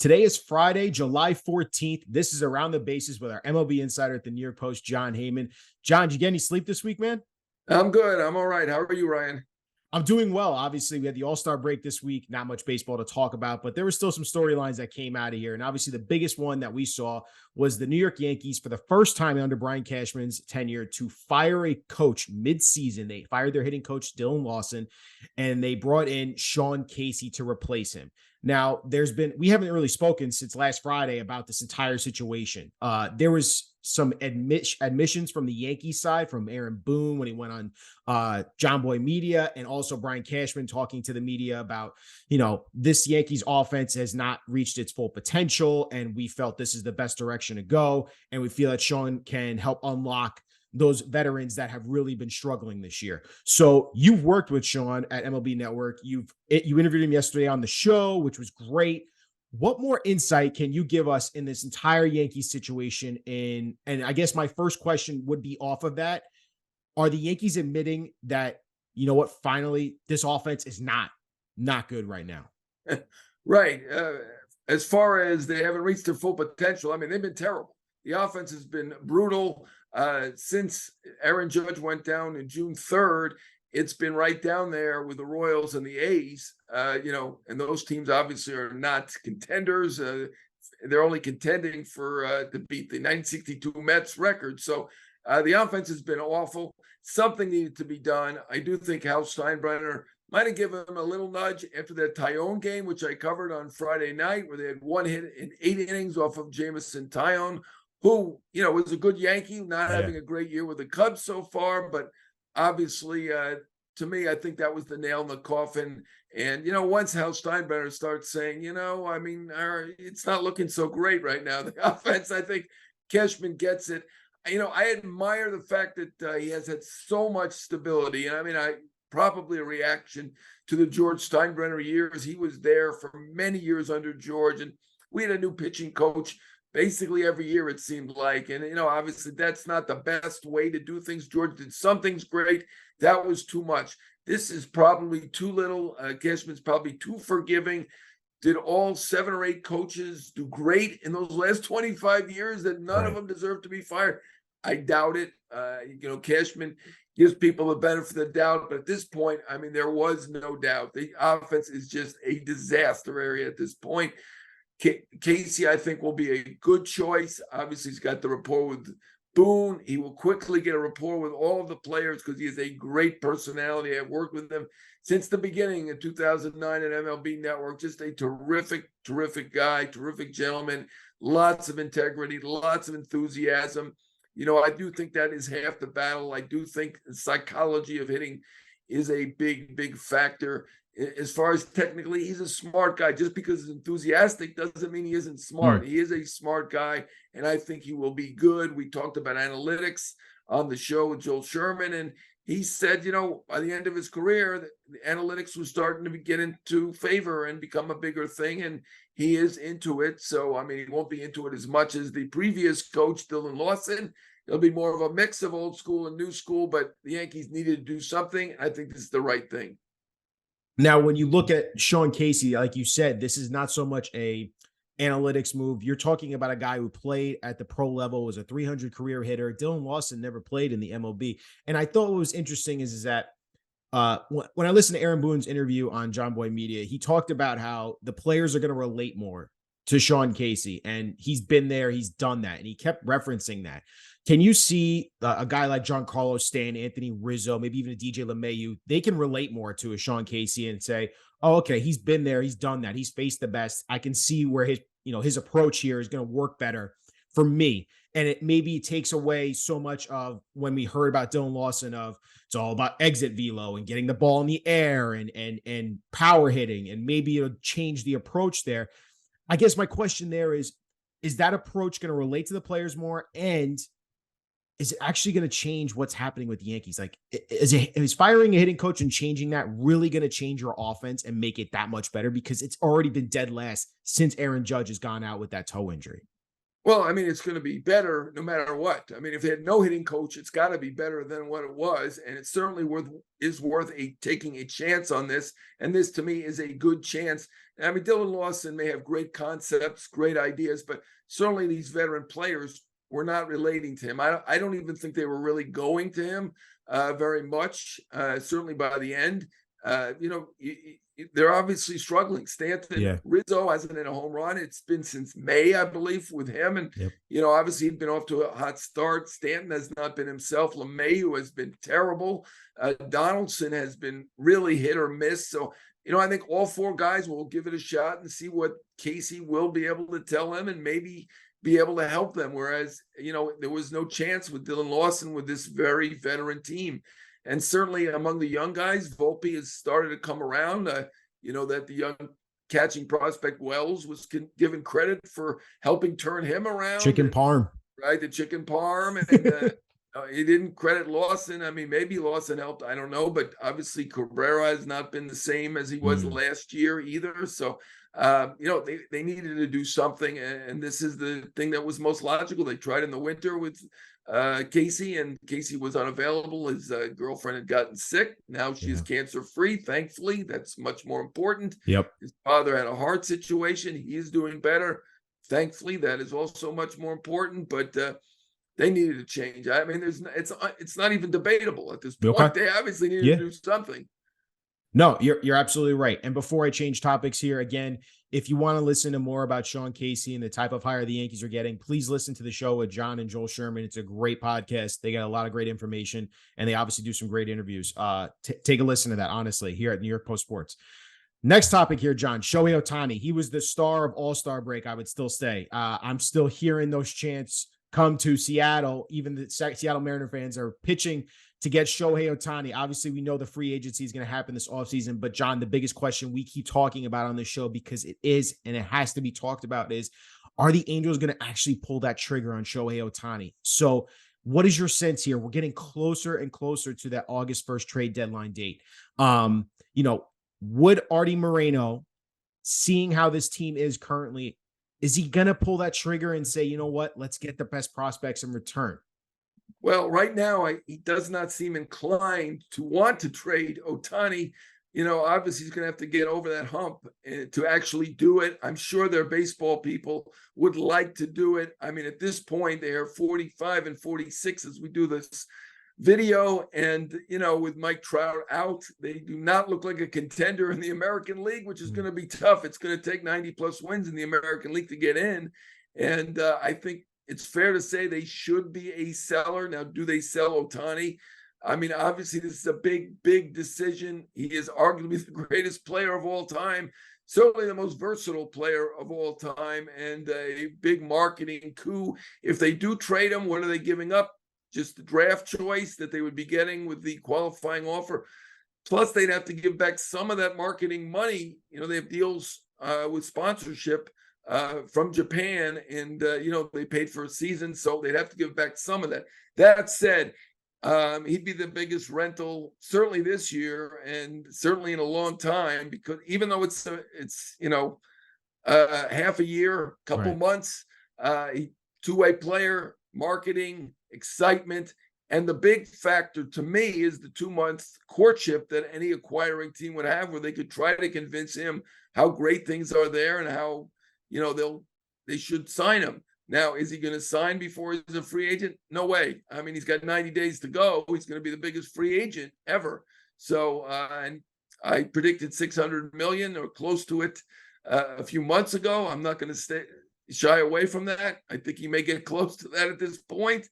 Today is Friday, July 14th. This is Around the Bases with our MLB insider at the New York Post, Jon Heyman. Jon, did you get any sleep this week, man? I'm good. I'm all right. How are you, Ryan? I'm doing well. Obviously, we had the All-Star break this week. Not much baseball to talk about, but there were still some storylines that came out of here. And obviously, the biggest one that we saw was the New York Yankees, for the first time under Brian Cashman's tenure, to fire a coach mid-season. They fired their hitting coach, Dylan Lawson, and they brought in Sean Casey to replace him. Now, we haven't really spoken since last Friday about this entire situation. There was some admissions from the Yankees side, from Aaron Boone when he went on John Boy Media, and also Brian Cashman talking to the media about, this Yankees offense has not reached its full potential, and we felt this is the best direction to go, and we feel that Sean can help unlock those veterans that have really been struggling this year. So you've worked with Sean at MLB Network. You interviewed him yesterday on the show, which was great. What more insight can you give us in this entire Yankees situation? And I guess my first question would be off of that. Are the Yankees admitting that, finally this offense is not good right now? Right. As far as they haven't reached their full potential, I mean, they've been terrible. The offense has been brutal. Since Aaron Judge went down in June 3rd, it's been right down there with the Royals and the A's, and those teams obviously are not contenders. They're only contending to beat the 1962 Mets record. So the offense has been awful. Something needed to be done. I do think Hal Steinbrenner might have given him a little nudge after that Tyone game, which I covered on Friday night, where they had one hit in 8 innings off of Jameson Tyone, who, was a good Yankee, not having a great year with the Cubs so far, but obviously, to me, I think that was the nail in the coffin. And, once Hal Steinbrenner starts saying, it's not looking so great right now, the offense, I think Cashman gets it. I admire the fact that he has had so much stability. And I probably a reaction to the George Steinbrenner years. He was there for many years under George, and we had a new pitching coach basically every year, it seemed like. And, obviously that's not the best way to do things. George did some things great. That was too much. This is probably too little. Cashman's probably too forgiving. Did all 7 or 8 coaches do great in those last 25 years that none of them deserve to be fired? I doubt it. Cashman gives people the benefit of the doubt. But at this point, there was no doubt. The offense is just a disaster area at this point. Casey, I think, will be a good choice. Obviously, he's got the rapport with Boone. He will quickly get a rapport with all of the players because he is a great personality. I've worked with him since the beginning in 2009 at MLB Network. Just a terrific, terrific guy, terrific gentleman, lots of integrity, lots of enthusiasm. I do think that is half the battle. I do think the psychology of hitting is a big, big factor. As far as technically, he's a smart guy. Just because he's enthusiastic doesn't mean he isn't smart. He is a smart guy, and I think he will be good. We talked about analytics on the show with Joel Sherman, and he said, by the end of his career, the analytics was starting to get into favor and become a bigger thing, and he is into it. So, he won't be into it as much as the previous coach, Dylan Lawson. It'll be more of a mix of old school and new school, but the Yankees needed to do something. I think this is the right thing. Now, when you look at Sean Casey, like you said, this is not so much a analytics move. You're talking about a guy who played at the pro level, was a 300 career hitter. Dylan Lawson never played in the MLB. And I thought what was interesting is that when I listened to Aaron Boone's interview on John Boy Media, he talked about how the players are going to relate more to Sean Casey. And he's been there, he's done that. And he kept referencing that. Can you see a guy like Giancarlo Stanton, Anthony Rizzo, maybe even a DJ LeMahieu, they can relate more to a Sean Casey and say, oh, okay, he's been there, he's done that, he's faced the best. I can see where his approach here is going to work better for me. And it maybe takes away so much of when we heard about Dylan Lawson of it's all about exit velo and getting the ball in the air and power hitting, and maybe it'll change the approach there. I guess my question there is that approach going to relate to the players more? And is it actually going to change what's happening with the Yankees? Like, is firing a hitting coach and changing that really going to change your offense and make it that much better? Because it's already been dead last since Aaron Judge has gone out with that toe injury. Well, I mean, it's going to be better no matter what. I mean, if they had no hitting coach, it's got to be better than what it was, and it's certainly worth taking a chance on this. And this, to me, is a good chance. I mean, Dylan Lawson may have great concepts, great ideas, but certainly these veteran players were not relating to him. I don't even think they were really going to him very much. Certainly by the end, they're obviously struggling. Stanton, Yeah. Rizzo hasn't hit a home run. It's been since May, I believe, with him. And, Yep. Obviously he's been off to a hot start. Stanton has not been himself. LeMahieu has been terrible. Donaldson has been really hit or miss. So, I think all four guys will give it a shot and see what Casey will be able to tell him and maybe be able to help them. Whereas, there was no chance with Dylan Lawson with this very veteran team. And certainly among the young guys, Volpe has started to come around. That the young catching prospect Wells was given credit for helping turn him around. Chicken parm. Right, the chicken parm. And he didn't credit Lawson. I mean, maybe Lawson helped. I don't know. But obviously Cabrera has not been the same as he was last year either. So, they needed to do something. And this is the thing that was most logical. They tried in the winter with Casey, and Casey was unavailable. His girlfriend had gotten sick. Now she's cancer free. Thankfully, that's much more important. Yep. His father had a heart situation. He is doing better. Thankfully, that is also much more important. But they needed a change. I mean, it's not even debatable at this point. Okay. They obviously needed to do something. No, you're absolutely right. And before I change topics here, again, if you want to listen to more about Sean Casey and the type of hire the Yankees are getting, please listen to the show with John and Joel Sherman. It's a great podcast. They got a lot of great information, and they obviously do some great interviews. Take a listen to that, honestly, here at New York Post Sports. Next topic here, John. Shohei Ohtani. He was the star of All-Star break, I would still say. I'm still hearing those chants come to Seattle. Even the Seattle Mariner fans are pitching to get Shohei Ohtani. Obviously, we know the free agency is going to happen this offseason. But, John, the biggest question we keep talking about on this show, because it is, and it has to be talked about, is, are the Angels going to actually pull that trigger on Shohei Ohtani? So what is your sense here? We're getting closer and closer to that August 1st trade deadline date. Would Artie Moreno, seeing how this team is currently, is he going to pull that trigger and say, you know what, let's get the best prospects in return? Well, right now, he does not seem inclined to want to trade Ohtani. Obviously, he's going to have to get over that hump to actually do it. I'm sure their baseball people would like to do it. I mean, at this point, they are 45 and 46 as we do this video. And, with Mike Trout out, they do not look like a contender in the American League, which is going to be tough. It's going to take 90-plus wins in the American League to get in. And I think it's fair to say they should be a seller. Now, do they sell Ohtani? I mean, obviously, this is a big, big decision. He is arguably the greatest player of all time, certainly the most versatile player of all time, and a big marketing coup. If they do trade him, what are they giving up? Just the draft choice that they would be getting with the qualifying offer. Plus, they'd have to give back some of that marketing money. They have deals with sponsorship from Japan, and they paid for a season, so they'd have to give back some of that. That said, he'd be the biggest rental certainly this year, and certainly in a long time, because even though it's half a year, couple months, two-way player, marketing, excitement, and the big factor to me is the 2-month courtship that any acquiring team would have, where they could try to convince him how great things are there and how they should sign him. Now, is he going to sign before he's a free agent? No way. I mean, he's got 90 days to go. He's going to be the biggest free agent ever. So, and I predicted 600 million or close to it a few months ago. I'm not going to shy away from that. I think he may get close to that at this point.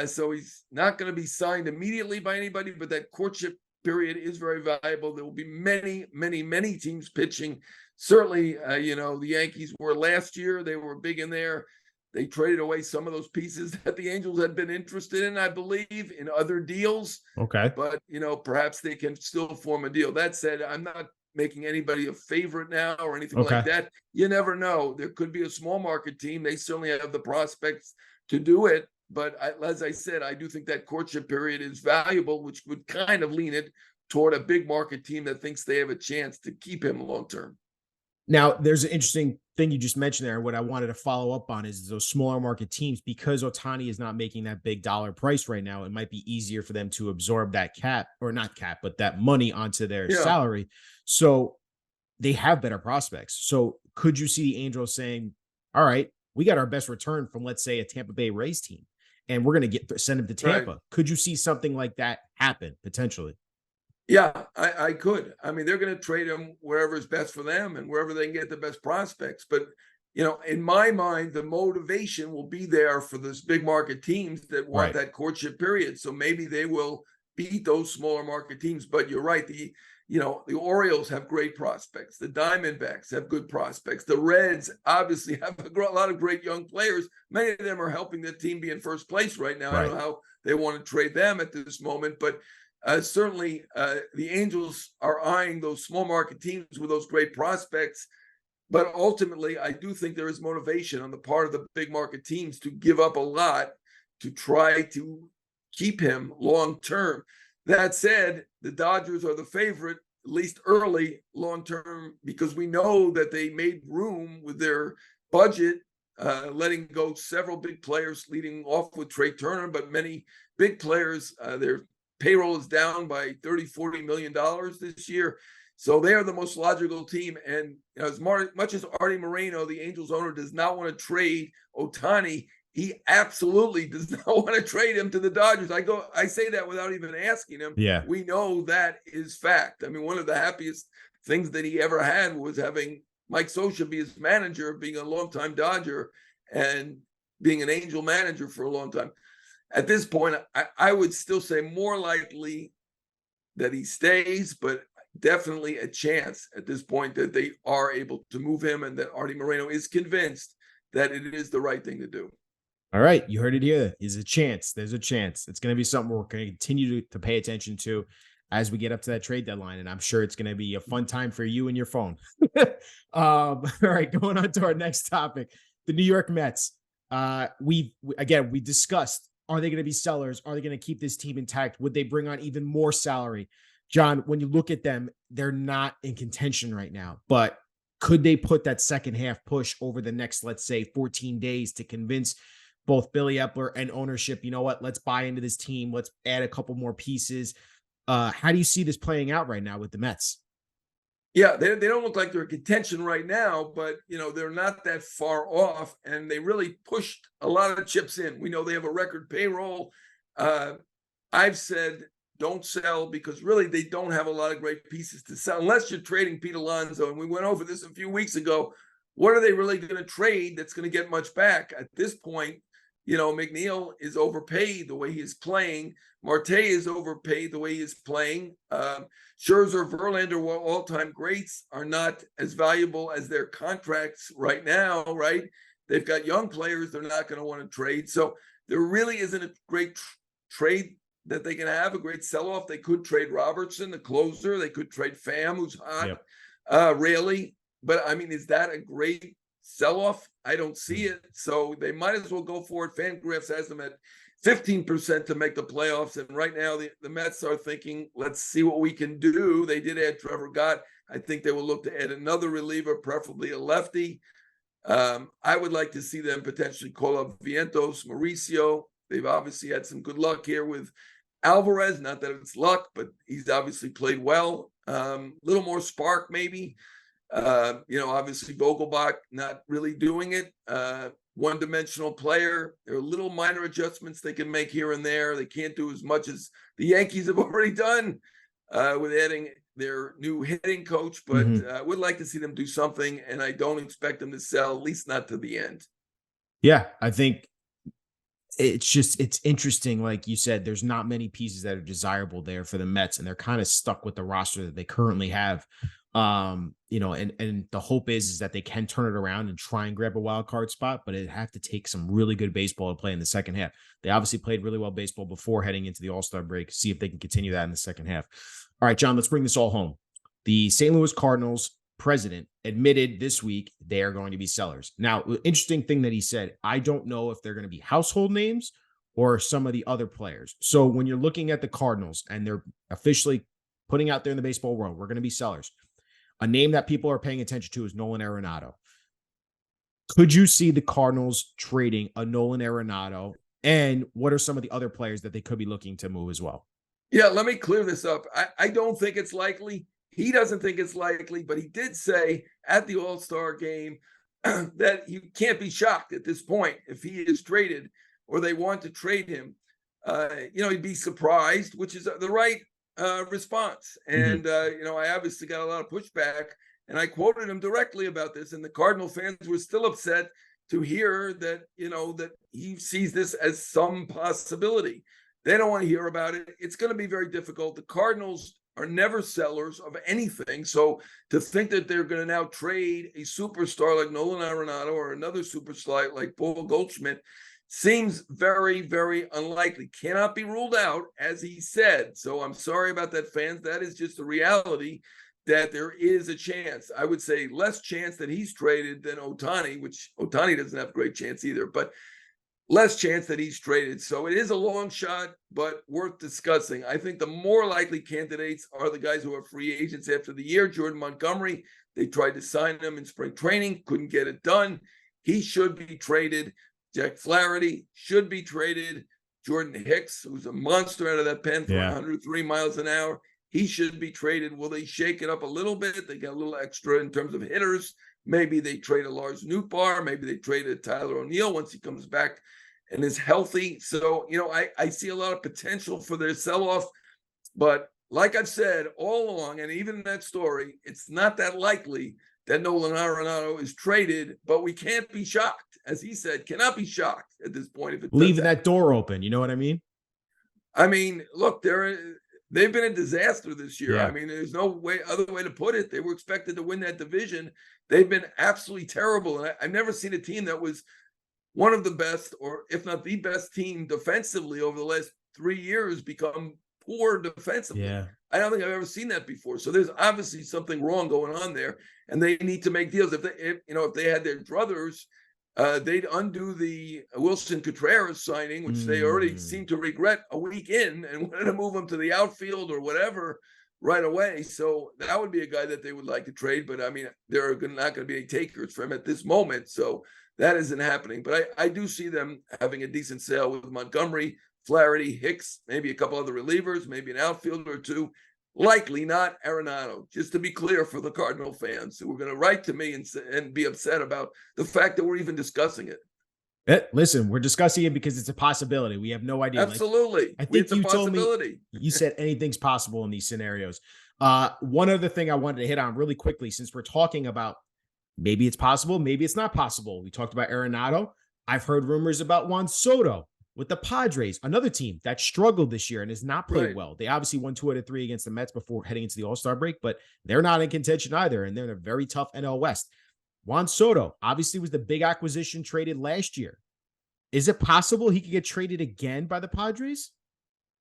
So he's not going to be signed immediately by anybody, but that courtship period is very valuable. There will be many, many, many teams pitching. Certainly, the Yankees were last year. They were big in there. They traded away some of those pieces that the Angels had been interested in, I believe, in other deals. Okay. But, perhaps they can still form a deal. That said, I'm not making anybody a favorite now or anything like that. You never know. There could be a small market team. They certainly have the prospects to do it. But as I said, I do think that courtship period is valuable, which would kind of lean it toward a big market team that thinks they have a chance to keep him long term. Now, there's an interesting thing you just mentioned there. What I wanted to follow up on is those smaller market teams, because Otani is not making that big dollar price right now. It might be easier for them to absorb that cap, or not cap, but that money onto their Yeah, salary. So they have better prospects. So could you see the Angels saying, all right, we got our best return from, let's say, a Tampa Bay Rays team, and we're going to send him to right. Tampa? Could you see something like that happen potentially? Yeah, I could. I mean, they're going to trade him wherever is best for them and wherever they can get the best prospects. But, in my mind, the motivation will be there for those big market teams that want Right. that courtship period. So maybe they will beat those smaller market teams. But you're right. The Orioles have great prospects. The Diamondbacks have good prospects. The Reds obviously have a lot of great young players. Many of them are helping the team be in first place right now. I don't Right. know how they want to trade them at this moment, but certainly, the Angels are eyeing those small market teams with those great prospects. But ultimately, I do think there is motivation on the part of the big market teams to give up a lot to try to keep him long term. That said, the Dodgers are the favorite, at least early, long term, because we know that they made room with their budget, letting go several big players, leading off with Trey Turner, but many big players, their payroll is down by 30-40 million dollars this year. So they are the most logical team. And as much as Artie Moreno, the Angels owner, does not want to trade Ohtani, he absolutely does not want to trade him to the Dodgers. I say that without even asking him. Yeah. We know that is fact. I mean, one of the happiest things that he ever had was having Mike Scioscia be his manager, being a longtime Dodger and being an Angel manager for a long time. At this point, I would still say more likely that he stays, but definitely a chance at this point that they are able to move him, and that Artie Moreno is convinced that it is the right thing to do. All right. You heard it here. There's a chance. There's a chance. It's going to be something we're going to continue to pay attention to as we get up to that trade deadline. And I'm sure it's going to be a fun time for you and your phone. All right. Going on to our next topic, the New York Mets. We discussed, are they going to be sellers? Are they going to keep this team intact? Would they bring on even more salary? John, when you look at them, they're not in contention right now, but could they put that second half push over the next, let's say, 14 days to convince both Billy Epler and ownership, you know what, let's buy into this team. Let's add a couple more pieces. How do you see this playing out right now with the Mets? Yeah, they don't look like they're in contention right now, but they're not that far off, and they really pushed a lot of chips in. We know they have a record payroll. I've said don't sell because really they don't have a lot of great pieces to sell unless you're trading Pete Alonso. And we went over this a few weeks ago. What are they really going to trade that's going to get much back at this point? McNeil is overpaid the way he's playing. Marte is overpaid the way he's playing. Scherzer, Verlander, all-time greats, are not as valuable as their contracts right now, right? They've got young players they're not going to want to trade. So there really isn't a great trade that they can have, a great sell-off. They could trade Robertson, the closer. They could trade Pham, who's hot, Raley. But, I mean, is that a great sell-off? I don't see it. So they might as well go for it. Fangraphs has them at 15% to make the playoffs. And right now the Mets are thinking, let's see what we can do. They did add Trevor Gott. I think they will look to add another reliever, preferably a lefty. I would like to see them potentially call up Vientos, Mauricio. They've obviously had some good luck here with Alvarez. Not that it's luck, but he's obviously played well. Little more spark maybe. Obviously Vogelbach not really doing it. One-dimensional player. There are little minor adjustments they can make here and there. They can't do as much as the Yankees have already done with adding their new hitting coach, but I would like to see them do something, and I don't expect them to sell, at least not to the end. Yeah, I think it's interesting. Like you said, there's not many pieces that are desirable there for the Mets, and they're kind of stuck with the roster that they currently have. And the hope is that they can turn it around and try and grab a wild card spot, but it'd have to take some really good baseball to play in the second half. They obviously played really well baseball before heading into the All-Star break. See if they can continue that in the second half. All right, John, let's bring this all home. The St. Louis Cardinals president admitted this week they are going to be sellers. Now, interesting thing that he said, I don't know if they're going to be household names or some of the other players. So when you're looking at the Cardinals and they're officially putting out there in the baseball world, we're going to be sellers. A name that people are paying attention to is Nolan Arenado. Could you see the Cardinals trading a Nolan Arenado? And what are some of the other players that they could be looking to move as well? Yeah, let me clear this up. I don't think it's likely. He doesn't think it's likely, but he did say at the All-Star game that you can't be shocked at this point if he is traded or they want to trade him. He'd be surprised, which is the right response. And, I obviously got a lot of pushback, and I quoted him directly about this, and the Cardinal fans were still upset to hear that, that he sees this as some possibility. They don't want to hear about it. It's going to be very difficult. The Cardinals are never sellers of anything. So to think that they're going to now trade a superstar like Nolan Arenado or another superstar like Paul Goldschmidt seems very, very unlikely. Cannot be ruled out, as he said. So I'm sorry about that, fans. That is just the reality, that there is a chance. I would say less chance that he's traded than Ohtani, which Ohtani doesn't have a great chance either, but less chance that he's traded. So it is a long shot, but worth discussing. I think the more likely candidates are the guys who are free agents after the year. Jordan Montgomery, they tried to sign him in spring training, couldn't get it done. He should be traded. Jack Flaherty should be traded. Jordan Hicks, who's a monster out of that pen for 103 miles an hour, he should be traded. Will they shake it up a little bit? They got a little extra in terms of hitters. Maybe they trade a Lars Nootbaar. Maybe they trade a Tyler O'Neill once he comes back and is healthy. So, I see a lot of potential for their sell-off. But like I've said all along, and even in that story, it's not that likely that Nolan Arenado is traded, but we can't be shocked. As he said, cannot be shocked at this point. If it leaving that door open, you know what I mean? I mean, look, they've been a disaster this year. Yeah. I mean, there's no other way to put it. They were expected to win that division. They've been absolutely terrible. And I've never seen a team that was one of the best, or if not the best team defensively over the last 3 years become poor defensively. Yeah. I don't think I've ever seen that before. So there's obviously something wrong going on there, and they need to make deals. If they had their druthers, they'd undo the Wilson Contreras signing, which they already seem to regret a week in, and wanted to move him to the outfield or whatever right away. So that would be a guy that they would like to trade. But I mean, there are not going to be any takers for him at this moment. So that isn't happening. But I do see them having a decent sale with Montgomery, Flaherty, Hicks, maybe a couple other relievers, maybe an outfielder or two. Likely not Arenado, just to be clear for the Cardinal fans who are going to write to me and be upset about the fact that we're even discussing it. Listen, we're discussing it because it's a possibility. We have no idea. Absolutely. I think it's you a told possibility. me, you said anything's possible in these scenarios. One other thing I wanted to hit on really quickly, since we're talking about maybe it's possible, maybe it's not possible. We talked about Arenado. I've heard rumors about Juan Soto with the Padres, another team that struggled this year and has not played well. They obviously won 2 out of 3 against the Mets before heading into the All-Star break, but they're not in contention either, and they're in a very tough NL West. Juan Soto obviously was the big acquisition traded last year. Is it possible he could get traded again by the Padres?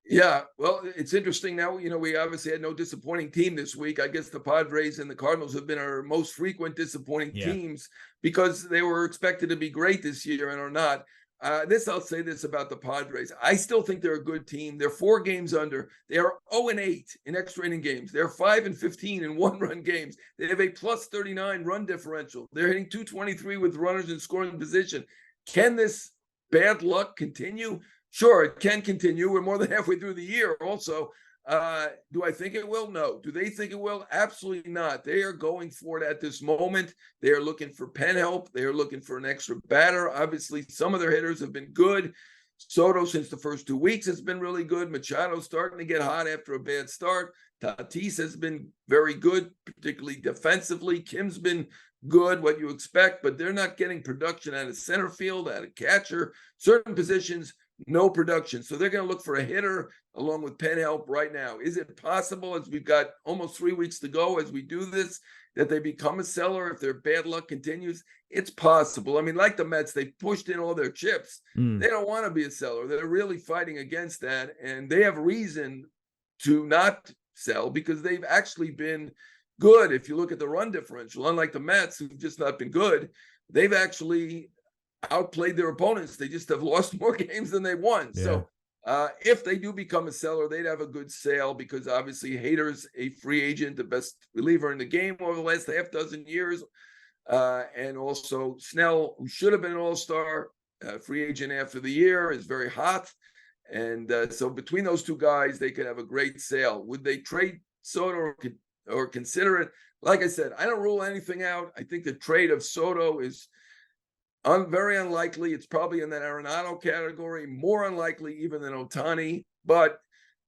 Yeah, well, it's interesting now. We obviously had no disappointing team this week. I guess the Padres and the Cardinals have been our most frequent disappointing teams because they were expected to be great this year and are not. I'll say this about the Padres. I still think they're a good team. They're 4 games under. They are 0-8 in extra inning games. They're 5-15 in one-run games. They have a +39 run differential. They're hitting .223 with runners in scoring position. Can this bad luck continue? Sure, it can continue. We're more than halfway through the year also. Do I think it will? No. Do they think it will? Absolutely not. They are going for it at this moment. They are looking for pen help. They are looking for an extra batter. Obviously, some of their hitters have been good. Soto, since the first 2 weeks, has been really good. Machado's starting to get hot after a bad start. Tatis has been very good, particularly defensively. Kim's been good, what you expect, but they're not getting production out of center field, out of catcher. Certain positions, no production. So they're going to look for a hitter along with pen help right now. Is it possible, as we've got almost 3 weeks to go as we do this, that they become a seller if their bad luck continues? It's possible. I mean, like the Mets, they pushed in all their chips. They don't want to be a seller. They're really fighting against that. And they have reason to not sell because they've actually been good. If you look at the run differential, unlike the Mets, who've just not been good, they've actually outplayed their opponents. They just have lost more games than they won. Yeah. So If they do become a seller, they'd have a good sale because obviously Hader's a free agent, the best reliever in the game over the last half dozen years. And also Snell, who should have been an all-star, free agent after the year, is very hot. And so between those two guys, they could have a great sale. Would they trade Soto or consider it? Like I said, I don't rule anything out. I think the trade of Soto is very unlikely. It's probably in that Arenado category, more unlikely even than Ohtani. But,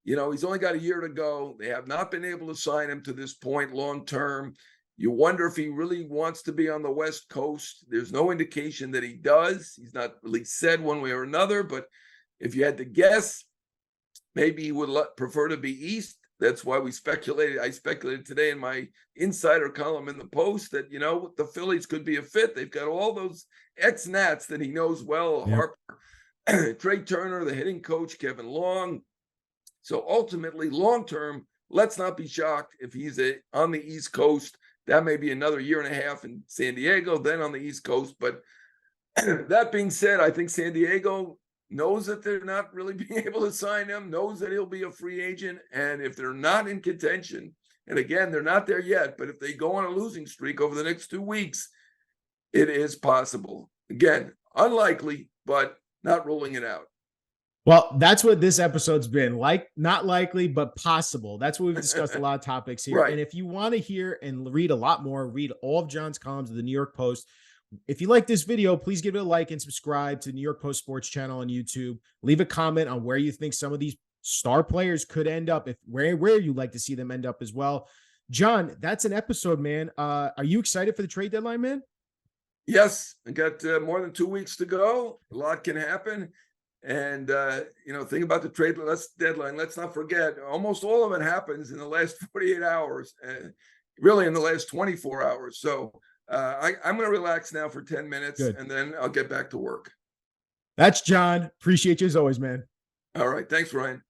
he's only got a year to go. They have not been able to sign him to this point long term. You wonder if he really wants to be on the West Coast. There's no indication that he does. He's not really said one way or another, but if you had to guess, maybe he would prefer to be East. That's why I speculated today in my insider column in the Post that, the Phillies could be a fit. They've got all those ex-Nats that he knows well, Yep. Harper, Trey Turner, the hitting coach, Kevin Long. So ultimately, long-term, let's not be shocked if he's on the East Coast. That may be another year and a half in San Diego, then on the East Coast. But that being said, I think San Diego knows that they're not really being able to sign him, knows that he'll be a free agent. And if they're not in contention, and again, they're not there yet, but if they go on a losing streak over the next 2 weeks, it is possible. Again, unlikely, but not ruling it out. Well, that's what this episode's been like. Not likely, but possible. That's what we've discussed a lot of topics here. Right. And if you want to hear and read a lot more, read all of Jon's columns of the New York Post. If you like this video, please give it a like and subscribe to the New York Post Sports channel on YouTube. Leave a comment on where you think some of these star players could end up, where you'd like to see them end up as well. Jon, that's an episode, man. Are you excited for the trade deadline, man? Yes, I got more than 2 weeks to go. A lot can happen. And, think about the trade deadline. Let's not forget, almost all of it happens in the last 48 hours, really in the last 24 hours. So I'm going to relax now for 10 minutes. Good. And then I'll get back to work. That's Jon. Appreciate you as always, man. All right. Thanks, Ryan.